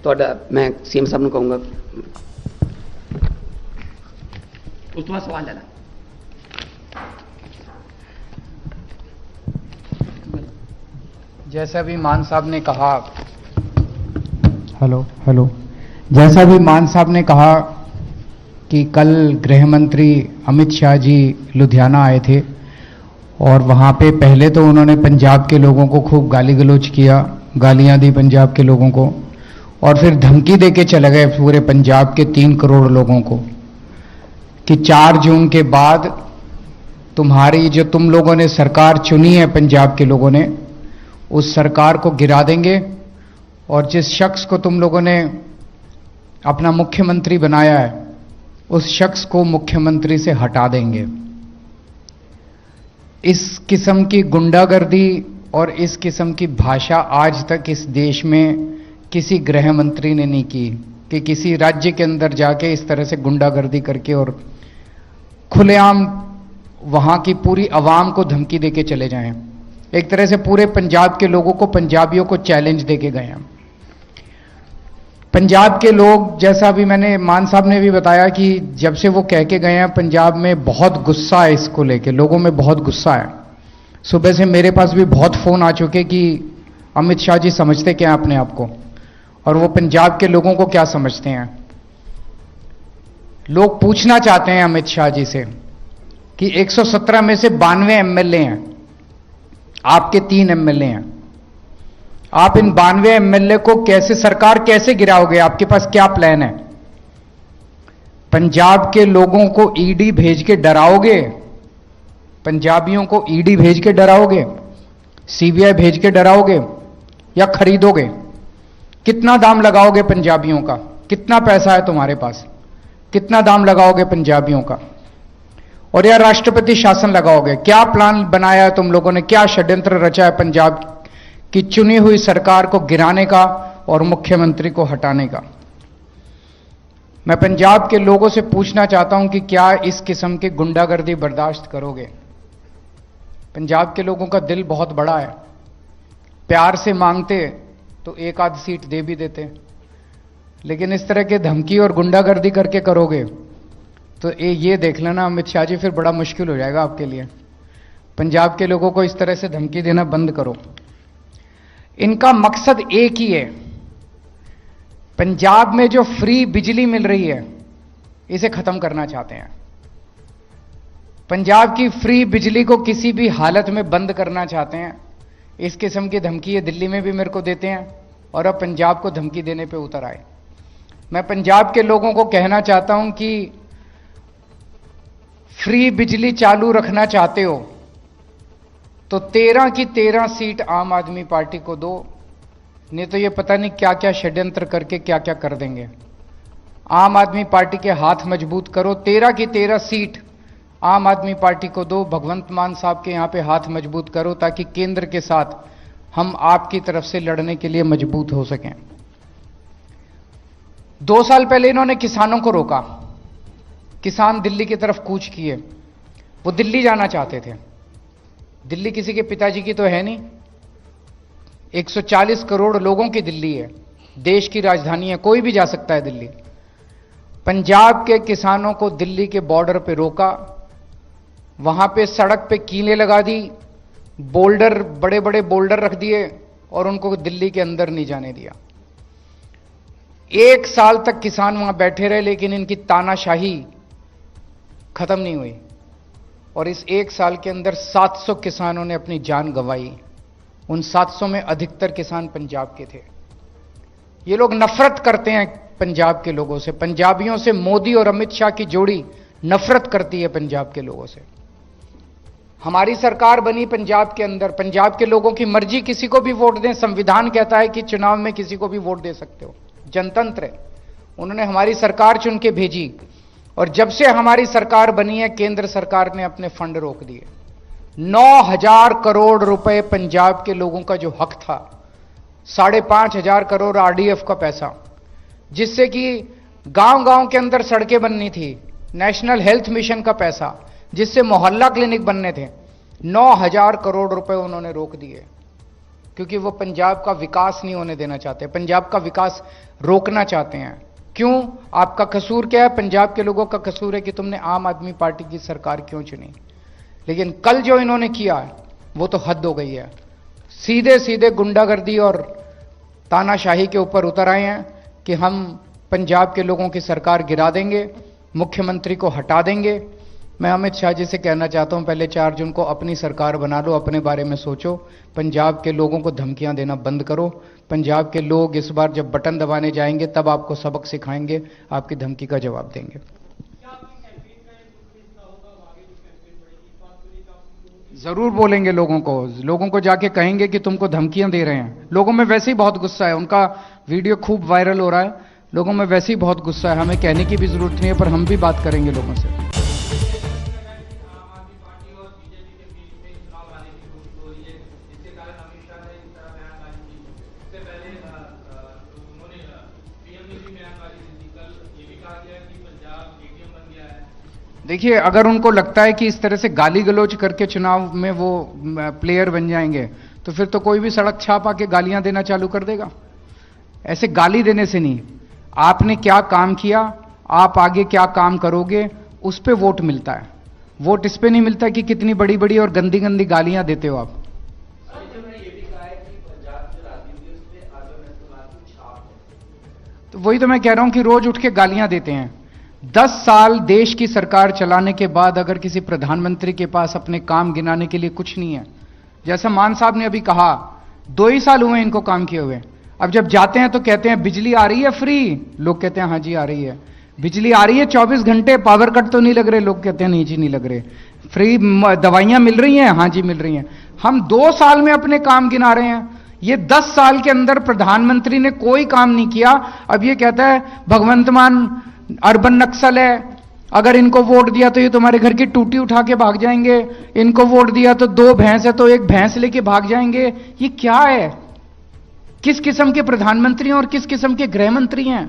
ਤੁਹਾਡਾ ਮੈਂ ਸੀਐਮ ਸਾਹਿਬ ਨੂੰ ਕਹੂੰਗਾ ਉਸ ਤੋਂ ਬਾਅਦ ਸਵਾਲ ਲੈ ਲਾ। जैसा भी मान साहब ने कहा, हेलो, जैसा भी मान साहब ने कहा कि कल गृह मंत्री अमित शाह जी लुधियाना आए थे और वहां पे पहले तो उन्होंने पंजाब के लोगों को खूब गाली गलौज किया, गालियां दी पंजाब के लोगों को, और फिर धमकी देके चले गए पूरे पंजाब के 3 करोड़ लोगों को कि 4 जून के बाद तुम्हारी जो तुम लोगों ने सरकार चुनी है पंजाब के लोगों ने, उस सरकार को गिरा देंगे और जिस शख्स को तुम लोगों ने अपना मुख्यमंत्री बनाया है उस शख्स को मुख्यमंत्री से हटा देंगे। इस किस्म की गुंडागर्दी और इस किस्म की भाषा आज तक इस देश में किसी गृह मंत्री ने नहीं की कि किसी राज्य के अंदर जाके इस तरह से गुंडागर्दी करके और खुलेआम वहां की पूरी आवाम को धमकी देके चले जाएं। एक तरह से पूरे पंजाब के लोगों को, पंजाबियों को चैलेंज देके गए हैं। पंजाब के लोग, जैसा भी मैंने मान साहब ने भी बताया कि जब से वो कह के गए हैं, पंजाब में बहुत गुस्सा है इसको लेके, लोगों में बहुत गुस्सा है। सुबह से मेरे पास भी बहुत फोन आ चुके कि अमित शाह जी समझते क्या हैं अपने आप को और वो पंजाब के लोगों को क्या समझते हैं। लोग पूछना चाहते हैं अमित शाह जी से कि 117 में से 92 एमएलए हैं, आपके 3 एमएलए हैं, आप इन 92 एमएलए को कैसे, सरकार कैसे गिराओगे, आपके पास क्या प्लान है? पंजाब के लोगों को ईडी भेज के डराओगे? पंजाबियों को ईडी भेज के डराओगे, सीबीआई भेज के डराओगे या खरीदोगे? कितना दाम लगाओगे पंजाबियों का? कितना पैसा है तुम्हारे पास? कितना दाम लगाओगे पंजाबियों का? और या राष्ट्रपति शासन लगाओगे? क्या प्लान बनाया है तुम लोगों ने, क्या षड्यंत्र रचा है पंजाब की चुनी हुई सरकार को गिराने का और मुख्यमंत्री को हटाने का? मैं पंजाब के लोगों से पूछना चाहता हूं कि क्या इस किस्म की गुंडागर्दी बर्दाश्त करोगे? पंजाब के लोगों का दिल बहुत बड़ा है, प्यार से मांगते तो 1 आध सीट दे भी देते, लेकिन इस तरह के धमकी और गुंडागर्दी करके करोगे तो ये देख लेना अमित शाह जी, फिर बड़ा मुश्किल हो जाएगा आपके लिए। पंजाब के लोगों को इस तरह से धमकी देना बंद करो। इनका मकसद एक ही है, पंजाब में जो फ्री बिजली मिल रही है इसे खत्म करना चाहते हैं। पंजाब की फ्री बिजली को किसी भी हालत में बंद करना चाहते हैं। इस किस्म की धमकी ये दिल्ली में भी मेरे को देते हैं और अब पंजाब को धमकी देने पे उतर आए। मैं पंजाब के लोगों को कहना चाहता हूं कि फ्री बिजली चालू रखना चाहते हो तो 13 की 13 सीट आम आदमी पार्टी को दो, नहीं तो ये पता नहीं क्या क्या षड्यंत्र करके क्या क्या कर देंगे। आम आदमी पार्टी के हाथ मजबूत करो, 13 की 13 सीट आम आदमी पार्टी को दो। भगवंत मान साहब के यहां पे हाथ मजबूत करो ताकि केंद्र के साथ हम आपकी तरफ से लड़ने के लिए मजबूत हो सकें। 2 साल पहले इन्होंने किसानों को रोका, किसान दिल्ली की तरफ कूच किए, वो दिल्ली जाना चाहते थे। दिल्ली किसी के पिताजी की तो है नहीं, 140 करोड़ लोगों की दिल्ली है, देश की राजधानी है, कोई भी जा सकता है दिल्ली। पंजाब के किसानों को दिल्ली के बॉर्डर पे रोका, वहां पे सड़क पे कीलें लगा दी, बोल्डर, बड़े बड़े बोल्डर रख दिए और उनको दिल्ली के अंदर नहीं जाने दिया। 1 साल तक किसान वहां बैठे रहे, लेकिन इनकी तानाशाही खत्म नहीं हुई और इस 1 साल के अंदर 700 किसानों ने अपनी जान गंवाई। उन 700 में अधिकतर किसान पंजाब के थे। ये लोग नफरत करते हैं पंजाब के लोगों से, पंजाबियों से मोदी और अमित शाह की जोड़ी नफरत करती है पंजाब के लोगों से। हमारी सरकार बनी पंजाब के अंदर, पंजाब के लोगों की मर्जी, किसी को भी वोट दें। संविधान कहता है कि चुनाव में किसी को भी वोट दे सकते हो, जनतंत्र है। उन्होंने हमारी सरकार चुन के भेजी और जब से हमारी सरकार बनी है केंद्र सरकार ने अपने फंड रोक दिए। 9,000 करोड़ रुपए पंजाब के लोगों का जो हक था, 5,500 करोड़ आरडीएफ का पैसा, जिससे कि गांव-गांव के अंदर सड़कें बननी थी, नेशनल हेल्थ मिशन का पैसा, जिससे मोहल्ला क्लिनिक बनने थे, 9,000 करोड़ रुपए उन्होंने रोक दिए क्योंकि वो पंजाब का विकास नहीं होने देना चाहते। पंजाब का विकास रोकना चाहते हैं। क्यों? आपका कसूर क्या है? पंजाब के लोगों का कसूर है कि तुमने आम आदमी पार्टी की सरकार क्यों चुनी। लेकिन कल जो इन्होंने किया वो तो हद हो गई है। सीधे सीधे गुंडागर्दी और तानाशाही के ऊपर उतर आए हैं कि हम पंजाब के लोगों की सरकार गिरा देंगे, मुख्यमंत्री को हटा देंगे। मैं अमित शाह जी से कहना चाहता हूं, पहले 4 जून को अपनी सरकार बना लो, अपने बारे में सोचो। पंजाब के लोगों को धमकियां देना बंद करो। पंजाब के लोग इस बार जब बटन दबाने जाएंगे तब आपको सबक सिखाएंगे, आपकी धमकी का जवाब देंगे। जरूर बोलेंगे लोगों को जाके कहेंगे कि तुमको धमकियां दे रहे हैं। लोगों में वैसे ही बहुत गुस्सा है, उनका वीडियो खूब वायरल हो रहा है, लोगों में वैसे ही बहुत गुस्सा है। हमें कहने की भी जरूरत नहीं है, पर हम भी बात करेंगे लोगों से। देखिए, अगर उनको लगता है कि इस तरह से गाली गलौज करके चुनाव में वो प्लेयर बन जाएंगे, तो फिर तो कोई भी सड़क छाप आके गालियां देना चालू कर देगा। ऐसे गाली देने से नहीं, आपने क्या काम किया, आप आगे क्या काम करोगे, उस पे वोट मिलता है। वोट इस पे नहीं मिलता कि कितनी बड़ी बड़ी और गंदी गंदी गालियां देते हो आप। तो वही तो मैं कह रहा हूं कि रोज उठ के गालियां देते हैं। 10 साल देश की सरकार चलाने के बाद अगर किसी प्रधानमंत्री के पास अपने काम गिनाने के लिए कुछ नहीं है, जैसा मान साहब ने अभी कहा, 2 ही साल हुए इनको काम किए हुए। अब जब जाते हैं तो कहते हैं बिजली आ रही है फ्री, लोग कहते हैं हाँ जी आ रही है। बिजली आ रही है 24 घंटे, पावर कट तो नहीं लग रहे, लोग कहते हैं नहीं जी नहीं लग रहे। फ्री दवाइयां मिल रही हैं, हाँ जी मिल रही हैं। हम 2 साल में अपने काम गिना रहे हैं। ये 10 साल के अंदर प्रधानमंत्री ने कोई काम नहीं किया। अब ये कहता है भगवंत मान अर्बन नक्सल है, अगर इनको वोट दिया तो ये तुम्हारे घर की टूटी उठा के भाग जाएंगे, इनको वोट दिया तो 2 भैंस है तो 1 भैंस लेके भाग जाएंगे। ये क्या है? किस किस्म के प्रधानमंत्री और किस किस्म के गृह मंत्री हैं?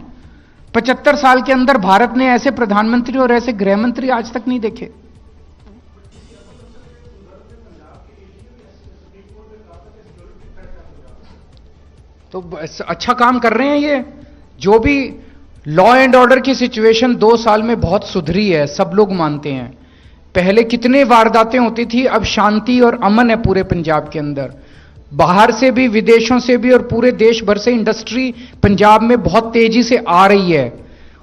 75 साल के अंदर भारत ने ऐसे प्रधानमंत्री और ऐसे गृह मंत्री आज तक नहीं देखे। तो अच्छा काम कर रहे हैं ये। जो भी लॉ एंड ऑर्डर की सिचुएशन 2 साल में बहुत सुधरी है, सब लोग मानते हैं। पहले कितने वारदातें होती थी, अब शांति और अमन है पूरे पंजाब के अंदर। बाहर से भी, विदेशों से भी और पूरे देश भर से इंडस्ट्री पंजाब में बहुत तेजी से आ रही है।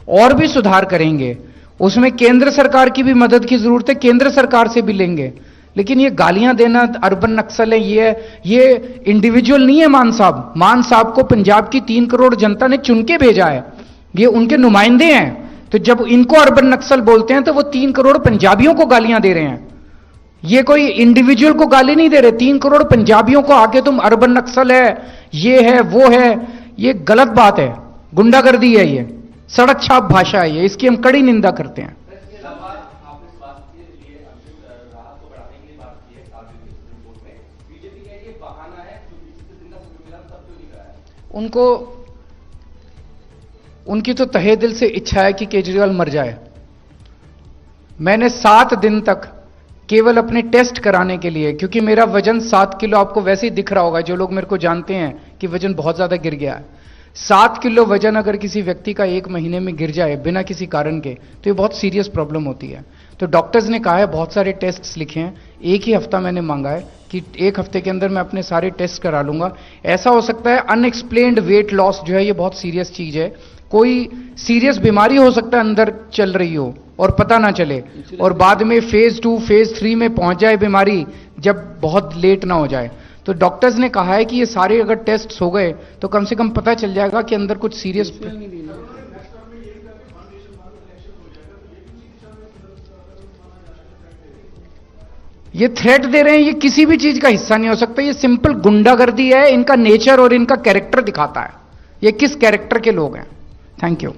और भी सुधार करेंगे, उसमें केंद्र सरकार की भी मदद की जरूरत है, केंद्र सरकार से भी लेंगे। लेकिन ये गालियां देना, अर्बन नक्सल है, ये इंडिविजुअल नहीं है। मान साहब को पंजाब की 3 करोड़ जनता ने चुन के भेजा है, ये उनके नुमाइंदे हैं। तो जब इनको अर्बन नक्सल बोलते हैं तो वो 3 करोड़ पंजाबियों को गालियां दे रहे हैं। ये कोई इंडिविजुअल को गाली नहीं दे रहे, 3 करोड़ पंजाबियों को आके तुम अर्बन नक्सल है, ये है वो है। ये गलत बात है, गुंडागर्दी है, ये सड़क छाप भाषा है, ये इसकी हम कड़ी निंदा करते हैं। उनकी तो तहे दिल से इच्छा है कि केजरीवाल मर जाए। मैंने 7 दिन तक केवल अपने टेस्ट कराने के लिए, क्योंकि मेरा वजन 7 किलो, आपको वैसे ही दिख रहा होगा, जो लोग मेरे को जानते हैं कि वजन बहुत ज्यादा गिर गया है। 7 किलो वजन अगर किसी व्यक्ति का 1 महीने में गिर जाए बिना किसी कारण के, तो ये बहुत सीरियस प्रॉब्लम होती है। तो डॉक्टर्स ने कहा है, बहुत सारे टेस्ट्स लिखे हैं, 1 ही हफ्ता मैंने मांगा है कि 1 हफ्ते के अंदर मैं अपने सारे टेस्ट करा लूंगा। ऐसा हो सकता है अनएक्सप्लेन्ड वेट लॉस जो है, ये बहुत सीरियस चीज है। कोई सीरियस बीमारी हो सकता है अंदर चल रही हो और पता ना चले, और बाद में फेज 2 फेज 3 में पहुंच जाए बीमारी, जब बहुत लेट ना हो जाए। तो डॉक्टर्स ने कहा है कि ये सारे अगर टेस्ट हो गए तो कम से कम पता चल जाएगा कि अंदर कुछ सीरियस। ये थ्रेट दे रहे हैं, ये किसी भी चीज का हिस्सा नहीं हो सकता। ये सिंपल गुंडागर्दी है, इनका नेचर और इनका कैरेक्टर दिखाता है, ये किस कैरेक्टर के लोग हैं। Thank you.